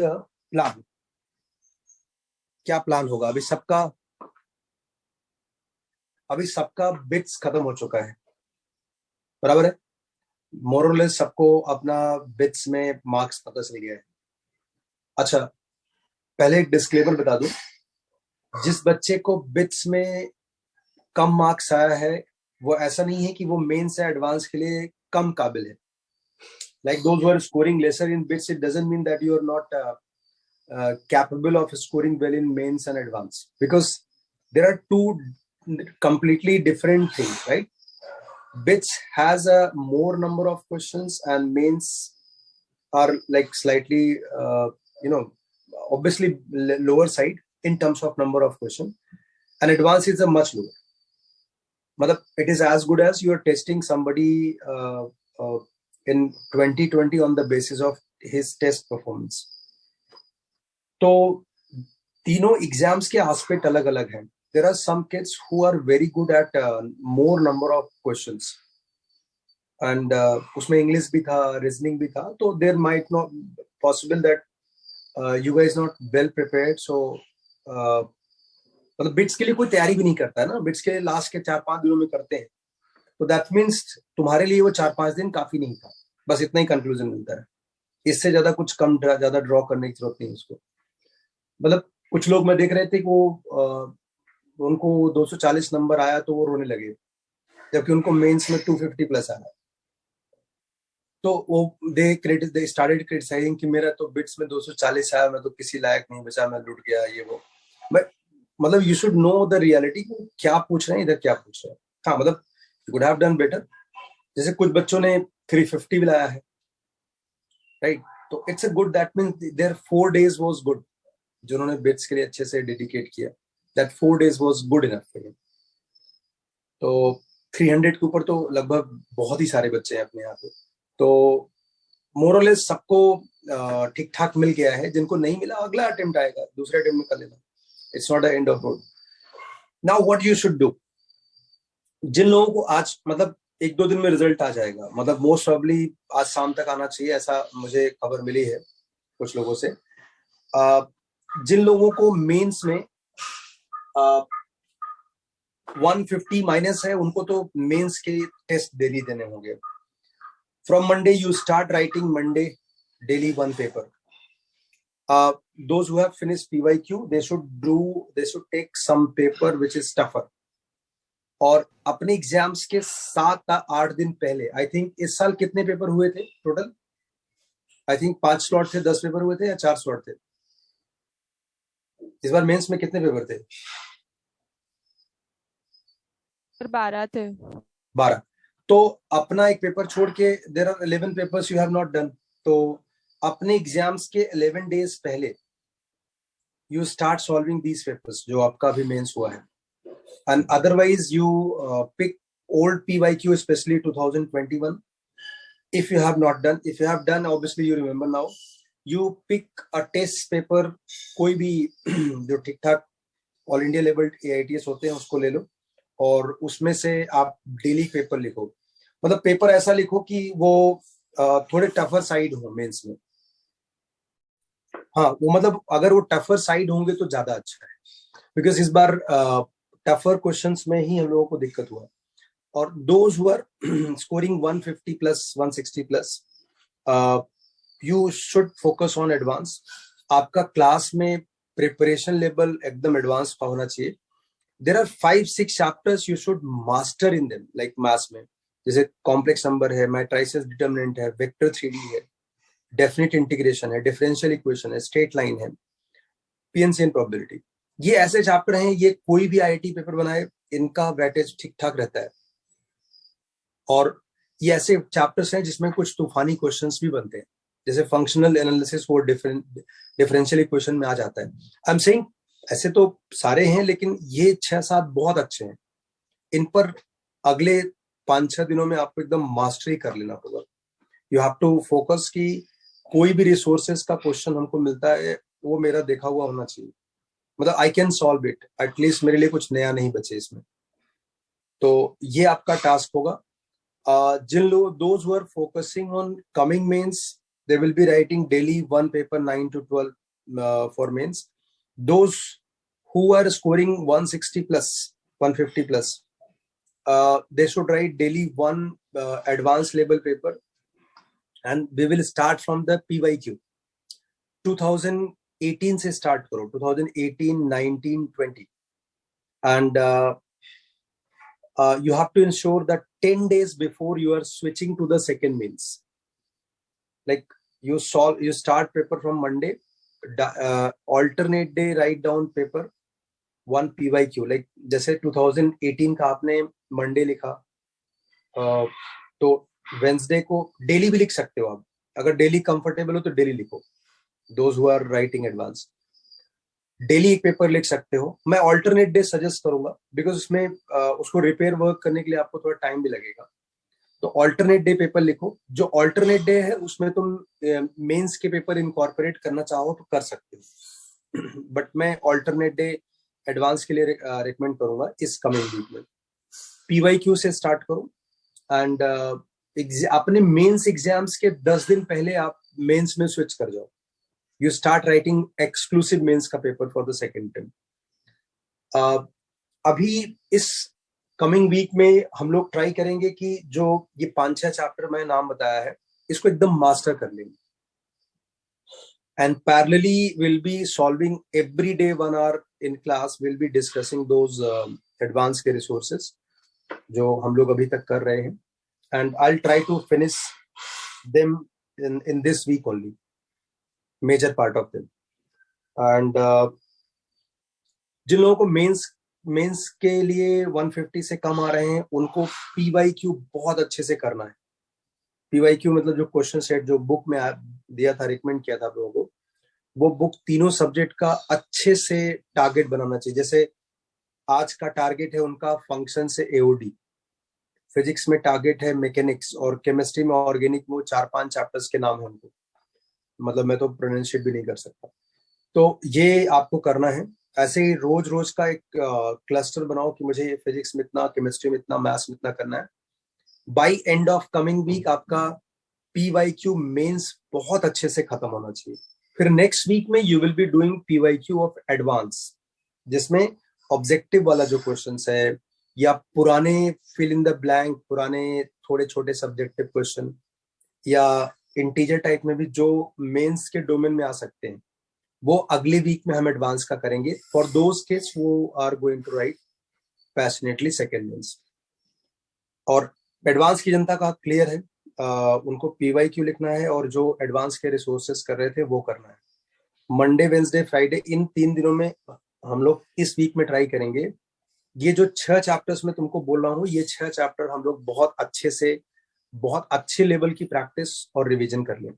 Plan, क्या plan होगा? अभी सबका बिट्स खत्म हो चुका है, बराबर है। मोरलेस सबको अपना बिट्स में मार्क्स पता चल गया है। अच्छा, पहले एक डिस्क्लेमर बता दूं, जिस बच्चे को बिट्स में कम मार्क्स आया है वो ऐसा नहीं है कि वो मेंस या एडवांस के लिए कम काबिल है। Like those who are scoring lesser in bits, it doesn't mean that you are not capable of scoring well in mains and advance, because there are two completely different things, right? Bits has a more number of questions and mains are like slightly obviously lower side in terms of number of questions, and advance is a much lower. Matlab, it is as good as you are testing somebody in 2020 on the basis of his test performance. तो तीनों exams के aspect अलग अलग हैं. There are some kids who are very good at more number of questions, and उसमें English भी था, reasoning भी था, तो there might not possible that you guys not well prepared. So मतलब बिट्स के लिए कोई तैयारी भी नहीं करता है ना, बिट्स के लिए लास्ट के 4-5 दिनों में करते हैं, तो दैट मीन्स तुम्हारे लिए वो 4-5 दिन काफी नहीं था. बस इतना ही कंक्लूजन मिलता है, इससे ज्यादा कुछ कम ज्यादा ड्रॉ करने की जरूरत नहीं उसको. मतलब कुछ लोग मैं देख रहे थे कि वो उनको 240 नंबर आया तो वो रोने लगे, जबकि उनको मेंस में 250 प्लस आया. तो वो दे स्टार्टेड क्रिटिसाइजिंग कि मेरा तो बिट्स में 240 आया, मैं तो किसी लायक नहीं बचा, मैं लुट गया, ये वो. मतलब you should know the reality, क्या पूछ रहे हैं, इधर क्या पूछ रहे हैं. हाँ, मतलब you could have done better. जैसे कुछ बच्चों ने 350 भी लाया है, राइट? तो it's a good, that means there 4 days was good. जिन्होंने बिट्स के लिए अच्छे से डेडिकेट किया, that 4 days was good enough for him. तो 300 के ऊपर तो लगभग बहुत ही सारे बच्चे हैं अपने यहाँ पे. तो मोरलेस सबको ठीक ठाक मिल गया है. जिनको नहीं मिला अगला अटेम्प्ट आएगा, दूसरे अटेम्प्ट में कर लेना. It's not the end of road. Now what you should do, जिन लोगों को आज मतलब 1-2 दिन में रिजल्ट आ जाएगा, मतलब मोस्ट प्रोबेबली आज शाम तक आना चाहिए, ऐसा मुझे खबर मिली है कुछ लोगों से. जिन लोगों को मेंस में 150 माइनस है, उनको तो मेंस के टेस्ट डेली देने होंगे. From Monday you start writing Monday daily 1 paper. Those who have finished PYQ, they should take some paper which is tougher. और अपने एग्जाम्स के 7-8 दिन पहले, आई थिंक इस साल कितने पेपर हुए थे टोटल? आई थिंक 5 स्लॉट थे, 10 पेपर हुए थे, या 4 स्लॉट थे? इस बार मेंस में कितने पेपर थे? 12 थे. 12. तो अपना एक पेपर छोड़ के there are 11 papers you have not done. तो अपने एग्जाम्स के 11 days पहले you start solving these papers जो आपका भी मेंस हुआ है. And otherwise you pick old PYQ, especially 2021. If you have not done, if you have done, obviously you remember now. You pick a test paper, कोई भी जो ठीक ठाक ऑल इंडिया लेवल AITS होते हैं उसको ले लो, और उसमें से आप डेली पेपर लिखो. मतलब पेपर ऐसा लिखो कि वो थोड़े टफर साइड हो मेंस में. हाँ, वो मतलब अगर वो टफर साइड होंगे तो ज्यादा अच्छा है, बिकॉज इस बार टफर क्वेश्चंस में ही हम लोगों को दिक्कत हुआ. और those who are scoring 150 plus 160 plus, you should focus on advance. आपका क्लास में प्रिपरेशन लेवल एकदम एडवांस का होना चाहिए. There are 5-6 chapters you should master in them, like maths में जैसे कॉम्प्लेक्स नंबर है, मैट्रिसेस डिटरमिनेंट है, वेक्टर 3D है, डेफिनेट इंटीग्रेशन है, डिफरेंशियल इक्वेशन है, स्ट्रेट लाइन है, पीएनसी एंड प्रोबेबिलिटी. ये ऐसे चैप्टर हैं, ये कोई भी आईआईटी पेपर बनाए इनका वेटेज ठीक ठाक रहता है. और ये ऐसे चैप्टर्स हैं जिसमें कुछ तूफानी क्वेश्चंस भी बनते हैं, जैसे फंक्शनल एनालिसिस वो डिफरेंशियल इक्वेशन में आ जाता है. आई एम सेइंग ऐसे तो सारे हैं, लेकिन ये 6-7 बहुत अच्छे हैं. इन पर अगले 5-6 दिनों में आपको एकदम मास्टरी कर लेना होगा. यू हैव टू फोकस कि कोई भी रिसोर्सेज का क्वेश्चन हमको मिलता है वो मेरा देखा हुआ होना चाहिए. मतलब I can solve it, at least मेरे लिए कुछ नया नहीं बचे इसमें. तो ये आपका टास्क होगा. जिन लोग those who are focusing on coming mains, they will be writing daily one paper 9 to 12 for mains. Those who are scoring 160 plus 150 plus, they should write daily one advanced level paper, and we will start from the PYQ. 2018 से start करो, 2018, 19, 20, and you have to ensure that 10 days before you are switching to the second mains, like you start paper from Monday, alternate day write down paper one PYQ. like जैसे 2018 का आपने Monday लिखा, तो Wednesday को daily भी लिख सकते हो आप, अगर डेली कंफर्टेबल हो तो डेली लिखो, those who are writing advance daily एक पेपर लिख सकते हो। मैं ऑल्टरनेट डे सजेस्ट करूंगा, बिकॉज उसमें उसको रिपेयर वर्क करने के लिए आपको थोड़ा टाइम भी लगेगा, तो ऑल्टरनेट डे पेपर लिखो। जो ऑल्टरनेट डे है उसमें तुम मेंस के पेपर इनकॉर्पोरेट करना चाहो तो कर सकते हो, बट मैं ऑल्टरनेट डे एडवांस के लिए रिकमेंड करूंगा इस कमिंग वीक में। PYQ से स्टार्ट करो, एंड अपने मेंस एग्जाम्स के 10 दिन पहले आप मेंस में स्विच कर जाओ। You start writing exclusive mains का paper for the second time. अभी इस कमिंग वीक में हम लोग ट्राई करेंगे कि जो ये 5-6 चैप्टर मैं नाम बताया है इसको एकदम मास्टर कर लेंगे, and parallelly we'll be solving every day 1 hour in class, we'll be discussing those advanced के resources जो हम लोग अभी तक कर रहे हैं, and I'll try to finish them in this week only, major part of them. And जिन लोगों को मेंस के लिए 150 से कम आ रहे हैं उनको PYQ बहुत अच्छे से करना है। PYQ मतलब जो क्वेश्चन सेट जो बुक में दिया था, रिकमेंड किया था आप लोगों को, वो बुक तीनों सब्जेक्ट का अच्छे से टारगेट बनाना चाहिए। जैसे आज का टारगेट है उनका फंक्शन से AOD, फिजिक्स में टारगेट है मैकेनिक्स, और केमिस्ट्री में ऑर्गेनिक में 4-5 चैप्टर्स के नाम है उनको, मतलब मैं तो प्रोनाउंशिएट भी नहीं कर सकता। तो ये आपको करना है। ऐसे ही रोज रोज का एक क्लस्टर बनाओ कि मुझे फिजिक्स में इतना, केमिस्ट्री में इतना, मैथ्स में इतना करना है। By end of coming week आपका PYQ मेंस बहुत अच्छे से खत्म होना चाहिए। फिर नेक्स्ट वीक में you will be doing PYQ of advance, जिसमें ऑब्जेक्टिव वाला जो क्वेश्चंस है या पुराने फिल इन द ब्लैंक, पुराने थोड़े छोटे सब्जेक्टिव क्वेश्चन, या इंटीजर टाइप में भी जो मेंस के डोमेन में आ सकते हैं, वो अगले वीक में हम एडवांस का करेंगे for those kids who are going to write passionately second mains. और एडवांस की जनता का क्लियर है, उनको PYQ लिखना है और जो एडवांस के रिसोर्सेस कर रहे थे वो करना है। मंडे, वेंसडे, फ्राइडे, इन 3 दिनों में हम लोग इस वीक में ट्राई करेंगे। ये जो 6 चैप्टर्स में तुमको बोल रहा हूँ, ये 6 चैप्टर हम लोग बहुत अच्छे से, बहुत अच्छे लेवल की प्रैक्टिस और रिवीजन कर लें।